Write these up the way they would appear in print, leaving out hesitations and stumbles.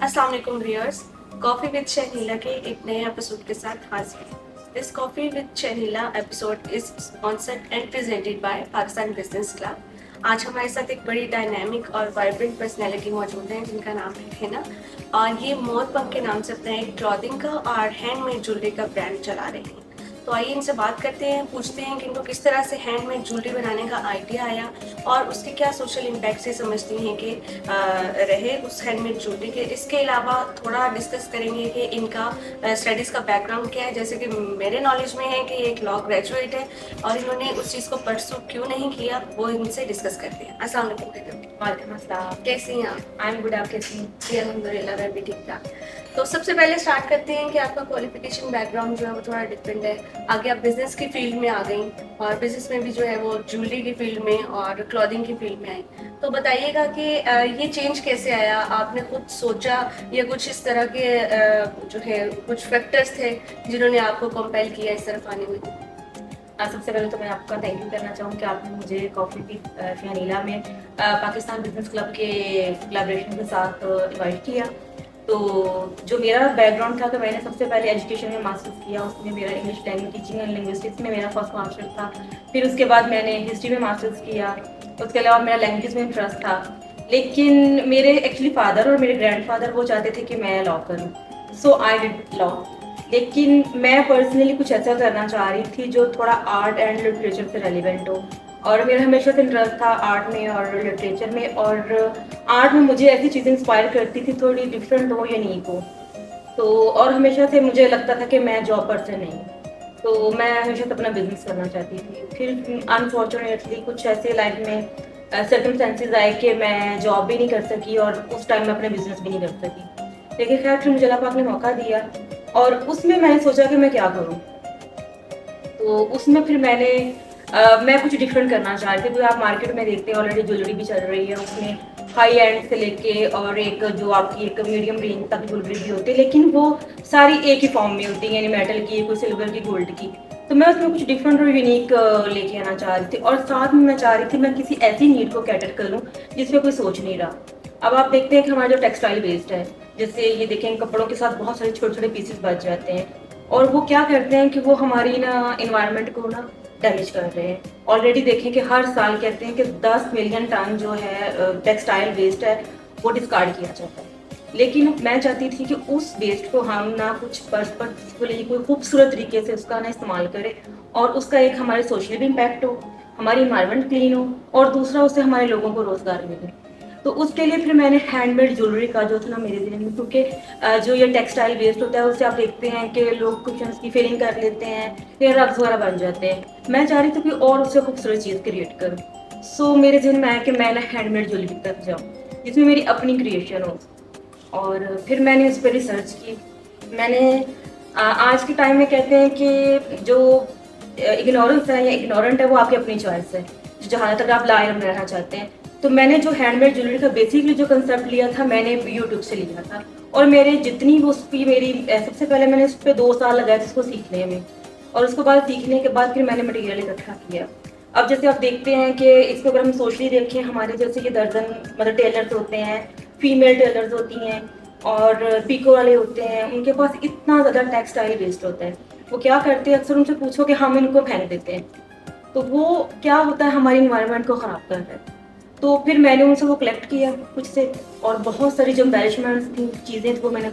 अस्सलाम वालेकुम viewers. Coffee with Shahneela के एक नए एपिसोड के साथ हाजिर। This coffee with Shahnila episode is sponsored and presented by Pakistan business club. आज हमारे साथ एक बड़ी डायनामिक और वाइब्रेंट पर्सनैलिटी मौजूद है जिनका नाम है हिना, और ये मोर पंख के नाम से अपना एक क्लॉथिंग का और हैंडमेड ज्वेलरी का ब्रांड चला रहे हैं। तो आइए इनसे बात करते हैं, पूछते हैं कि इनको किस तरह से हैंडमेड ज्वेलरी बनाने का आइडिया आया और उसके क्या सोशल इम्पैक्ट से समझती हैं कि रहे उस हैंडमेड ज्वेलरी के। इसके अलावा थोड़ा डिस्कस करेंगे कि इनका स्टडीज़ का बैकग्राउंड क्या है। जैसे कि मेरे नॉलेज में है कि ये एक लॉ ग्रेजुएट है और इन्होंने उस चीज़ को परसू क्यों नहीं किया, वो इनसे डिस्कस करते हैं। अस्सलाम वालेकुम। वालेकुम अस्सलाम। कैसी हैं आप? आई एम गुड, आप कैसी हैं? जी अल्हम्दुलिल्लाह, मैं भी ठीक ठाक। तो सबसे पहले स्टार्ट करते हैं कि आपका क्वालिफिकेशन बैकग्राउंड जो है वो थोड़ा डिफरेंट है। आगे आप बिजनेस की फील्ड में आ गई और बिजनेस में भी जो है वो ज्वेलरी की फील्ड में और क्लॉथिंग की फील्ड में आई। तो बताइएगा कि ये चेंज कैसे आया, आपने खुद सोचा या कुछ इस तरह के जो है कुछ फैक्टर्स थे जिन्होंने आपको कंपेल किया इस तरफ आने में? सबसे पहले तो मैं आपका थैंक यू करना चाहूँ कि आपने मुझे कॉफ़ी विद शहनीला में पाकिस्तान बिजनेस क्लब के कोलैबोरेशन के साथ इनवाइट किया। तो जो मेरा बैकग्राउंड था, तो मैंने सबसे पहले एजुकेशन में मास्टर्स किया, उसमें मेरा English language teaching and linguistics में मेरा फर्स्ट मास्टर्स था। फिर उसके बाद मैंने हिस्ट्री में मास्टर्स किया। उसके अलावा मेरा लैंग्वेज में इंटरेस्ट था, लेकिन मेरे एक्चुअली फादर और मेरे ग्रैंडफादर वो चाहते थे कि मैं लॉ करूँ, सो आई डिड लॉ। लेकिन मैं पर्सनली कुछ ऐसा करना चाह रही थी जो थोड़ा आर्ट एंड लिटरेचर से रेलिवेंट हो, और मेरा हमेशा से इंटरेस्ट था आर्ट में और लिटरेचर में। और आर्ट में मुझे ऐसी चीज़ें इंस्पायर करती थी, थोड़ी डिफरेंट हो, यूनिक हो। तो और हमेशा से मुझे लगता था कि मैं जॉब पर्सन नहीं हूँ, तो मैं हमेशा से अपना बिजनेस करना चाहती थी। फिर अनफॉर्चुनेटली कुछ ऐसे लाइफ में सर्कमस्टेंसेस आए कि मैं जॉब भी नहीं कर सकी और उस टाइम में अपने बिजनेस भी नहीं कर सकी। लेकिन खैर फिर मुझे अल्लाह पाक ने मौका दिया और उसमें मैंने सोचा कि मैं क्या करूँ। तो उसमें फिर मैं कुछ डिफरेंट करना चाह रही थी। क्योंकि आप मार्केट में देखते हैं ऑलरेडी ज्वेलरी भी चल रही है, उसमें हाई एंड से लेके और एक जो आपकी एक मीडियम रेंज तक ज्वेलरी भी होती है, लेकिन वो सारी एक ही फॉर्म में होती है, यानी मेटल की, कोई सिल्वर की, गोल्ड की। तो मैं उसमें कुछ डिफरेंट और यूनिक लेके आना चाह रही थी, और साथ में मैं चाह रही थी मैं किसी ऐसी नीड को कैटर करूँ जिसमें कोई सोच नहीं रहा। अब आप देखते हैं कि हमारा जो टेक्सटाइल वेस्ट है, जैसे ये देखें कपड़ों के साथ बहुत सारे छोटे छोटे पीसेस बच जाते हैं, और वो क्या करते हैं कि वो हमारी ना इन्वायरमेंट को ना डैमेज कर रहे हैं। ऑलरेडी देखें कि हर साल कहते हैं कि 10 मिलियन टन जो है टेक्सटाइल वेस्ट है वो डिस्कार्ड किया जाता है। लेकिन मैं चाहती थी कि उस वेस्ट को हम ना कुछ पर्पसफुली कोई खूबसूरत तरीके से उसका ना इस्तेमाल करें, और उसका एक हमारे सोशल भी इम्पैक्ट हो, हमारी इन्वायरमेंट क्लीन हो, और दूसरा उससे हमारे लोगों को रोज़गार मिले। तो उसके लिए फिर मैंने हैंडमेड ज्वेलरी का जो था ना मेरे दिल में, क्योंकि जो ये टेक्सटाइल वेस्ट होता है उससे आप देखते हैं कि लोग कुछ उसकी फिलिंग कर लेते हैं, फिर रग्स वगैरह बन जाते हैं। मैं चाह रही थी कि और उससे खूबसूरत चीज़ क्रिएट करूँ। सो मेरे दिल में आया कि मैं ना हैंडमेड ज्वेलरी की तरफ जाऊँ जिसमें मेरी अपनी क्रिएशन हो। और फिर मैंने उस पर रिसर्च की। मैंने आज के टाइम में कहते हैं कि जो इग्नोरेंस है या इग्नोरेंट है वो आपकी अपनी चॉइस है, जहाँ तक आप लाइम रहना चाहते हैं। तो मैंने जो हैंडमेड ज्वेलरी का बेसिकली जो कंसेप्ट लिया था, मैंने यूट्यूब से लिया था। और मेरे जितनी वो उस पर मेरी सबसे पहले मैंने उस पर 2 साल लगाए थे उसको सीखने में, और उसके बाद सीखने के बाद फिर मैंने मटेरियल इकट्ठा किया। अब जैसे आप देखते हैं कि इसको अगर हम सोशली देखें, हमारे जैसे ये दर्जन मतलब टेलर्स होते हैं, फीमेल टेलर्स होती हैं और पीको वाले होते हैं, उनके पास इतना ज़्यादा टेक्सटाइल वेस्ट होता है। वो क्या करते हैं, अक्सर उनसे पूछो कि हम इनको फेंक देते हैं, तो वो क्या होता है हमारी इन्वायरमेंट को ख़राब कर रहा है। तो फिर मैंने उनसे वो कलेक्ट किया कुछ से, और बहुत सारी जो एम्बेलिशमेंट्स थी, चीज़ें थी, वो मैंने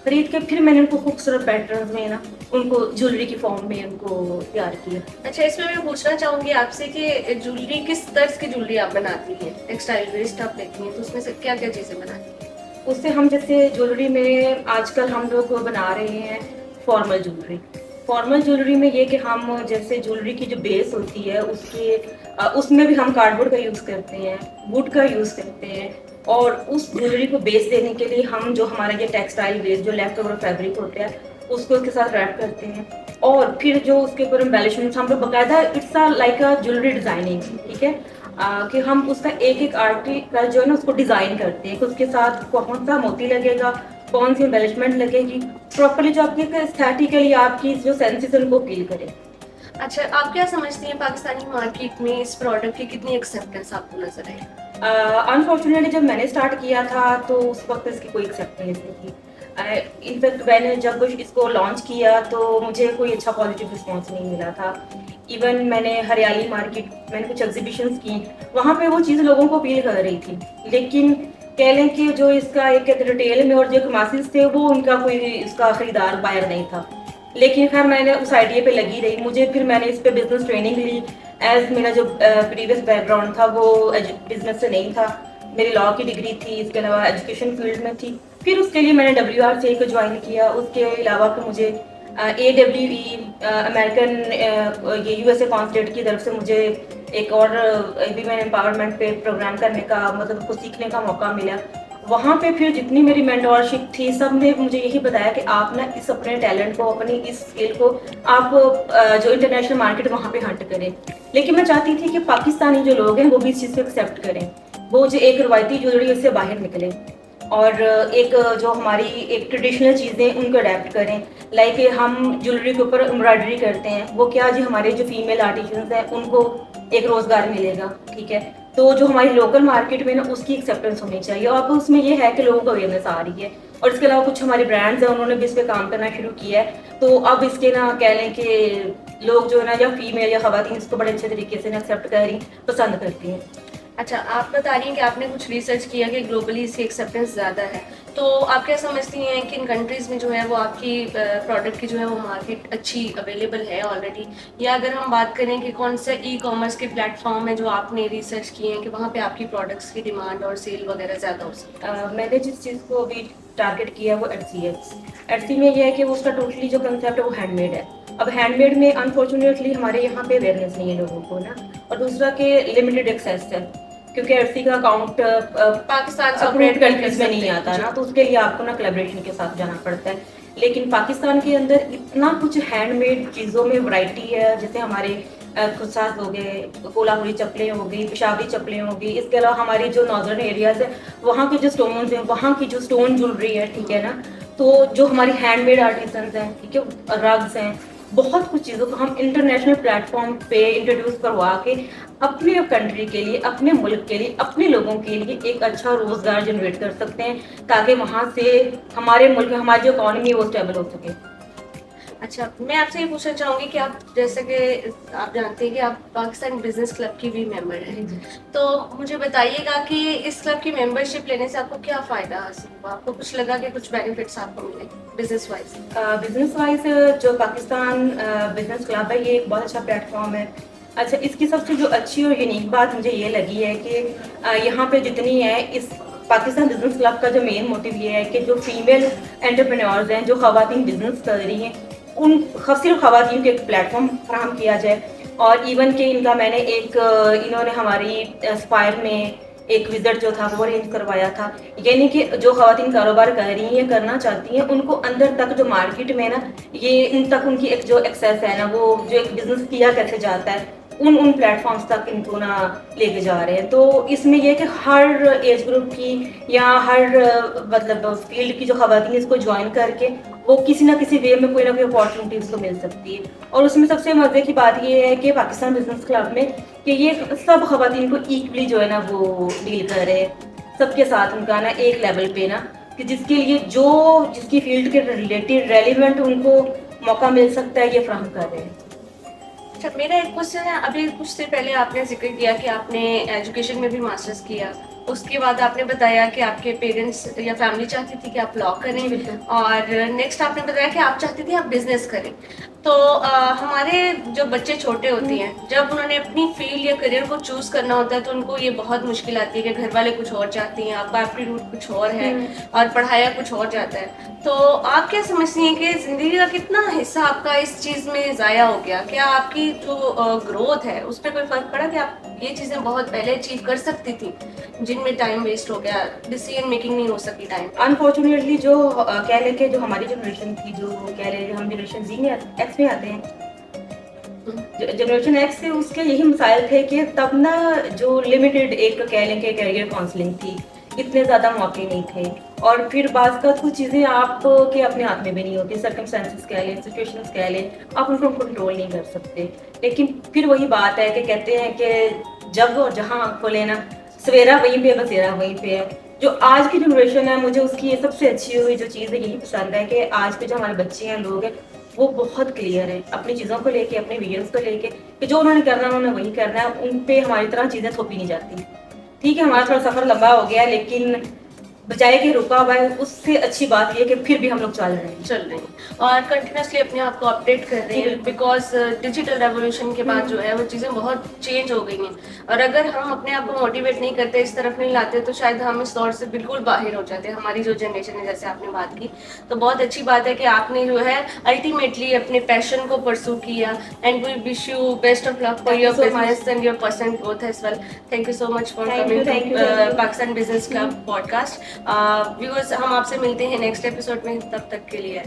खरीद के फिर मैंने उनको खूबसूरत पैटर्न्स में ना उनको ज्वेलरी की फॉर्म में उनको तैयार किया। अच्छा, इसमें मैं पूछना चाहूंगी आपसे कि ज्वेलरी किस तर्ज की ज्वेलरी आप बनाती हैं? टेक्सटाइल वेस्ट आप लेती हैं तो उसमें से क्या क्या चीज़ें बनाती हैं? उससे हम जैसे ज्वेलरी में आजकल हम लोग बना रहे हैं फॉर्मल ज्वेलरी। फॉर्मल ज्वेलरी में ये कि हम जैसे ज्वेलरी की जो बेस होती है उसमें भी हम कार्डबोर्ड का यूज़ करते हैं, वुड का यूज़ करते हैं, और उस ज्वेलरी को बेस देने के लिए हम जो हमारा ये टेक्सटाइल वेस्ट जो लेफ्ट ओवर फैब्रिक होता है उसको उसके साथ रैप करते हैं, और फिर जो उसके ऊपर एम्बेलिशमेंट्स हम लोग बकायदा it's like a jewellery designing, ठीक है, कि हम उसका एक एक आर्टिकल जो है ना उसको डिज़ाइन करते हैं कि उसके साथ कौन सा मोती लगेगा, कौन सी एम्बेलिशमेंट लगेगी, प्रॉपरली जो आपकी एस्थेटिकली आपकी जो सेंसेस उनको फील करे। अच्छा, आप क्या समझती हैं पाकिस्तानी मार्केट में इस प्रोडक्ट की कितनी एक्सेप्टेंस आपको नजर आई? अनफॉर्चुनेटली जब मैंने स्टार्ट किया था तो उस वक्त इसकी कोई एक्सेप्टेंस नहीं थी। इनफैक्ट मैंने जब इसको लॉन्च किया तो मुझे कोई अच्छा पॉजिटिव रिस्पॉन्स नहीं मिला था। इवन मैंने हरियाली मार्केट, मैंने कुछ एग्जीबिशंस की, वहाँ पे वो चीज़ लोगों को अपील कर रही थी, लेकिन कह लें कि जो इसका एक रिटेल में और जो मासिस थे वो उनका कोई इसका खरीदार बायर नहीं था। लेकिन खैर मैंने उस आइडिया पे लगी रही, मुझे फिर मैंने इस पे बिजनेस ट्रेनिंग ली। एज मेरा जो प्रीवियस बैकग्राउंड था वो बिजनेस से नहीं था, मेरी लॉ की डिग्री थी, इसके अलावा एजुकेशन फील्ड में थी। फिर उसके लिए मैंने WRCA को ज्वाइन किया। उसके अलावा फिर मुझे AWE अमेरिकन ये USA कॉन्सुलेट की तरफ से मुझे एक और वीमेन एम्पावरमेंट पे प्रोग्राम करने का, मतलब उसको सीखने का मौका मिला। वहाँ पे फिर जितनी मेरी मेंटोरशिप थी सब ने मुझे यही बताया कि आप ना इस अपने टैलेंट को, अपनी इस स्किल को आप जो इंटरनेशनल मार्केट वहाँ पे हंट करें। लेकिन मैं चाहती थी कि पाकिस्तानी जो लोग हैं वो भी इस चीज़ को एक्सेप्ट करें, वो जो एक रवायती ज्वेलरी है उससे बाहर निकले और एक जो हमारी एक ट्रेडिशनल चीज़ें उनको अडेप्ट करें। लाइक हम ज्वेलरी के ऊपर एम्ब्रॉयडरी करते हैं, वो क्या जी हमारे जो फीमेल आर्टिजन्स हैं उनको एक रोज़गार मिलेगा, ठीक है। तो जो हमारी लोकल मार्केट में ना उसकी एक्सेप्टेंस होनी चाहिए। और अब उसमें ये है कि लोगों को अवेयरनेस आ रही है और इसके अलावा कुछ हमारे ब्रांड्स हैं उन्होंने भी इस पर काम करना शुरू किया है। तो अब इसके ना कह लें कि लोग जो है ना, या फीमेल या खवातीन इसको बड़े अच्छे तरीके से एक्सेप्ट कर रही, पसंद करती हैं। अच्छा, आप बता रही हैं कि आपने कुछ रिसर्च किया कि ग्लोबली इसकी एक्सेप्टेंस ज़्यादा है, तो आप क्या समझती हैं कि इन कंट्रीज़ में जो है वो आपकी प्रोडक्ट की जो है वो मार्केट अच्छी अवेलेबल है ऑलरेडी, या अगर हम बात करें कि कौन से ई-कॉमर्स के प्लेटफॉर्म है जो आपने रिसर्च किए हैं कि वहाँ पे आपकी प्रोडक्ट्स की डिमांड और सेल वगैरह ज़्यादा हो सकती मैंने जिस चीज़ को अभी टारगेट किया वो एटसी है। एटसी में ये है कि वो उसका टोटली जो कंसेप्ट है वो हैंडमेड है। अब हैंडमेड में अनफॉर्चुनेटली हमारे यहाँ पे अवेयरनेस नहीं है लोगों को ना, और दूसरा के लिमिटेड एक्सेस है, क्योंकि एटसी का अकाउंट पाकिस्तान से अप्रूव्ड operate नहीं कंट्रीज कर में नहीं सकते। आता जी। ना, तो उसके लिए आपको ना कोलैबोरेशन के साथ जाना पड़ता है। लेकिन पाकिस्तान के अंदर इतना कुछ हैंडमेड चीज़ों में वैरायटी है, जैसे हमारे खुसास हो गए, कोल्हापुरी चप्पलें हो गई, पेशावरी चप्पलें हो गई। इसके अलावा हमारी जो नॉर्दर्न एरियाज है वहाँ के जो स्टोन्स हैं, वहाँ की जो स्टोन ज्वेलरी है, ठीक है ना, तो जो हमारी हैंडमेड आर्टिसंस हैं, ठीक है, रग्स हैं, बहुत कुछ चीज़ों को हम इंटरनेशनल प्लेटफॉर्म पे इंट्रोड्यूस करवा के अपने कंट्री के लिए, अपने मुल्क के लिए, अपने लोगों के लिए एक अच्छा रोजगार जनरेट कर सकते हैं, ताकि वहाँ से हमारे मुल्क में हमारी जो इकॉनमी है वो स्टेबल हो सके। अच्छा, मैं आपसे ये पूछना चाहूँगी कि आप जैसे कि आप जानते हैं कि आप पाकिस्तान बिजनेस क्लब की भी मेंबर हैं, तो मुझे बताइएगा कि इस क्लब की मेंबरशिप लेने से आपको क्या फ़ायदा हासिल हुआ? आपको कुछ लगा कि कुछ बेनिफिट्स आपको मिले बिजनेस वाइज? बिजनेस वाइज जो पाकिस्तान बिजनेस क्लब है ये एक बहुत अच्छा प्लेटफॉर्म है। अच्छा, इसकी सबसे जो अच्छी और यूनिक बात मुझे ये लगी है कि यहाँ पे जितनी है इस पाकिस्तान बिजनेस क्लब का जो मेन मोटिव ये है कि जो फीमेल एंटरप्रेन्योर्स हैं, जो खवातीन बिजनेस कर रही हैं, उन सिर्फ खवातीन को एक प्लेटफॉर्म फराहम किया जाए। और इवन कि इनका मैंने एक इन्होंने हमारी स्पायर में एक विजिट जो था वो अरेंज करवाया था, यानी कि जो खवातीन कारोबार कर रही हैं, करना चाहती हैं, उनको अंदर तक जो मार्केट में ना ये इन तक उनकी एक जो एक्सेस है ना, वो जो एक बिजनेस किया कैसे जाता है, उन प्लेटफॉर्म्स तक इनको ना लेके जा रहे हैं। तो इसमें यह कि हर एज ग्रुप की या हर मतलब फील्ड की जो खवातीन इसको ज्वाइन करके वो किसी ना किसी वे में कोई ना कोई अपॉर्चुनिटी उसको मिल सकती है। और उसमें सबसे मज़े की बात ये है कि पाकिस्तान बिजनेस क्लब में कि ये सब खवातीन को इक्वली जो है ना वो डील कर रहे हैं, सबके साथ उनका ना एक लेवल पे ना, कि जिसके लिए जो जिसकी फील्ड के रिलेटेड रेलिवेंट उनको मौका मिल सकता है ये फ्राहम कर रहे हैं। अच्छा, मेरा एक क्वेश्चन है, अभी कुछ देर पहले आपने जिक्र किया कि आपने एजुकेशन में भी मास्टर्स किया, उसके बाद आपने बताया कि आपके पेरेंट्स या फैमिली चाहती थी कि आप लॉ करें, और नेक्स्ट आपने बताया कि आप चाहती थी आप बिजनेस करें। तो हमारे जो बच्चे छोटे होते हैं, जब उन्होंने अपनी फील्ड या करियर को चूज करना होता है तो उनको ये बहुत मुश्किल आती है कि घर वाले कुछ और चाहती हैं, आपका एप्टीट्यूड कुछ और है और पढ़ाया कुछ और जाता है। तो आप क्या समझती हैं कि जिंदगी का कितना हिस्सा आपका इस चीज में जाया हो गया? क्या आपकी जो ग्रोथ है उस पर कोई फर्क पड़ा कि आप ये चीजें बहुत पहले अचीव कर सकती थी जिनमें टाइम वेस्ट हो गया, डिसीजन मेकिंग नहीं हो सकी टाइम? अनफॉर्चुनेटली जो कह लें कि जो हमारी जनरेशन थी, जो कह लें हम जनरेशन जी में एक्स में आते हैं, जनरेशन एक्स से उसके यही मसाइल थे कि तब ना जो लिमिटेड एक कह लें कि कैरियर काउंसलिंग थी, इतने ज़्यादा मौके नहीं थे। और फिर बाज़ का कुछ चीज़ें आप के अपने हाथ में भी नहीं होती, सर्कमस्टेंसेस कह लें, सिचुएशंस कह लें, आप उनको कंट्रोल नहीं कर सकते। लेकिन फिर वही बात है कि कहते हैं कि जब और जहाँ आँख खोले ना सवेरा वहीं पे, बसेरा वहीं पे है। जो आज की जनरेशन है, मुझे उसकी ये सबसे अच्छी हुई जो चीज़ है यही पसंद है कि आज के जो हमारे बच्चे हैं, लोग हैं, वो बहुत क्लियर है अपनी चीज़ों को लेके, अपने विजन्स को लेके, कि जो उन्होंने करना है उन्होंने वही करना है। उन पे हमारी तरह चीज़ें थोपी नहीं जाती। ठीक है, हमारा थोड़ा सफ़र लंबा हो गया, लेकिन बजाय कि रुका हुआ है, उससे अच्छी बात ये है कि फिर भी हम लोग चल रहे हैं। चल रही हैं और कंटिन्यूसली अपने आप को अपडेट कर रही हैं, बिकॉज डिजिटल रेवोल्यूशन के बाद जो है वो चीज़ें बहुत चेंज हो गई हैं। और अगर हम अपने आप को मोटिवेट नहीं करते, इस तरफ नहीं लाते, तो शायद हम इस दौर से बिल्कुल बाहर हो जाते हैं। हमारी जो जनरेशन है, जैसे आपने बात की, तो बहुत अच्छी बात है कि आपने जो है अल्टीमेटली अपने पैशन को परसू किया। And we wish you best of luck for Thank you your so much. Business and your personal growth as well. Thank you so much for Thank coming you, to thank you, thank you. Pakistan business club podcast. Viewers, हम आपसे मिलते हैं next episode में, तब तक के लिए